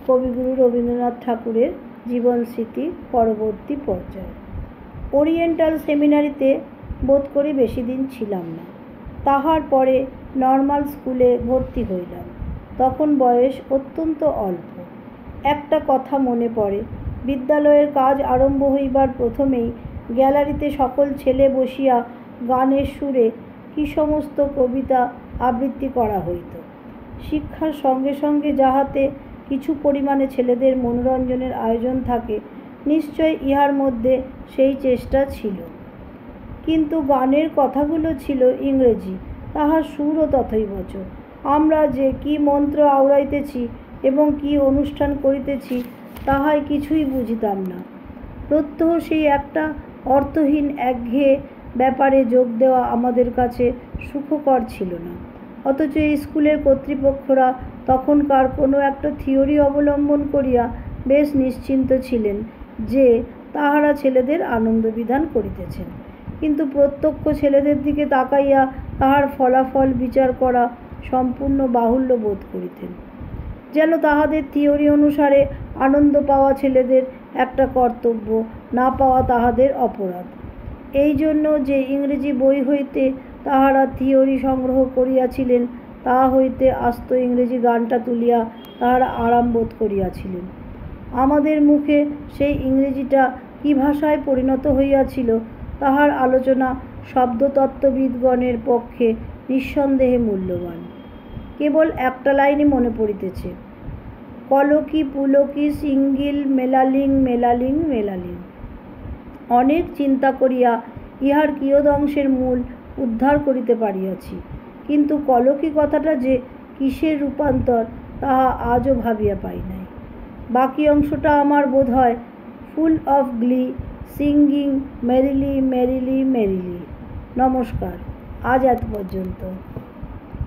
কবিগুরু রবীন্দ্রনাথ ঠাকুরের জীবন স্মৃতি পরবর্তী পর্যায়ে। ওরিয়েন্টাল সেমিনারিতে বোধ করি বেশি দিন ছিলাম না। তাহার পরে নর্মাল স্কুলে ভর্তি হইলাম। তখন বয়স অত্যন্ত অল্প। একটা কথা মনে পড়ে, বিদ্যালয়ের কাজ আরম্ভ হইবার প্রথমেই গ্যালারিতে সকল ছেলে বসিয়া গানের সুরে কি সমস্ত কবিতা আবৃত্তি করা হইত। শিক্ষার সঙ্গে সঙ্গে যাহাতে কিছু পরিমাণে ছেলেদের মনোরঞ্জনের আয়োজন থাকে, নিশ্চয় ইহার মধ্যে সেই চেষ্টা ছিল। কিন্তু গানের কথাগুলো ছিল ইংরেজি, তাহার সুরও তথৈবচ। আমরা যে কি মন্ত্র আওড়াইতেছি এবং কি অনুষ্ঠান করিতেছি তাহাই কিছুই বুঝিতাম না। প্রত্যহ সেই একটা অর্থহীন একঘেয়ে ব্যাপারে যোগ দেওয়া আমাদের কাছে সুখকর ছিল না। অথচ এই স্কুলের কর্তৃপক্ষরা তখনকার কোনো একটা থিওরি অবলম্বন করিয়া বেশ নিশ্চিন্ত ছিলেন যে তাহারা ছেলেদের আনন্দ বিধান করিতেছেন, কিন্তু প্রত্যক্ষ ছেলেদের দিকে তাকাইয়া তাহার ফলাফল বিচার করা সম্পূর্ণ বাহুল্য বোধ করিতেন। যেন তাহাদের থিওরি অনুসারে আনন্দ পাওয়া ছেলেদের একটা কর্তব্য, না পাওয়া তাহাদের অপরাধ। এই জন্য যে ইংরেজি বই হইতে তাহারা থিওরি সংগ্রহ করিয়াছিলেন, তাহা হইতে আস্ত ইংরেজি গানটা তুলিয়া তাহারা আরাম বোধ করিয়াছিলেন। আমাদের মুখে সেই ইংরেজিটা কি ভাষায় পরিণত হইয়াছিল তাহার আলোচনা শব্দতত্ত্ববিদগণের পক্ষে নিঃসন্দেহে মূল্যবান। কেবল একটা লাইনই মনে পড়িতেছে, কলকি পুলকি সিঙ্গিল মেলালিং মেলালিং মেলালিং। অনেক চিন্তা করিয়া ইহার কিয়দংশের মূল উদ্ধার করিতে পারিয়াছি, কিন্তু কলকি কথাটা যে কিসের রূপান্তর তাহা আজও ভাবিয়া পাই নাই। বাকি অংশটা আমার বোধ হয় full of glee, singing merrily merrily merrily. নমস্কার, আজ এত পর্যন্ত।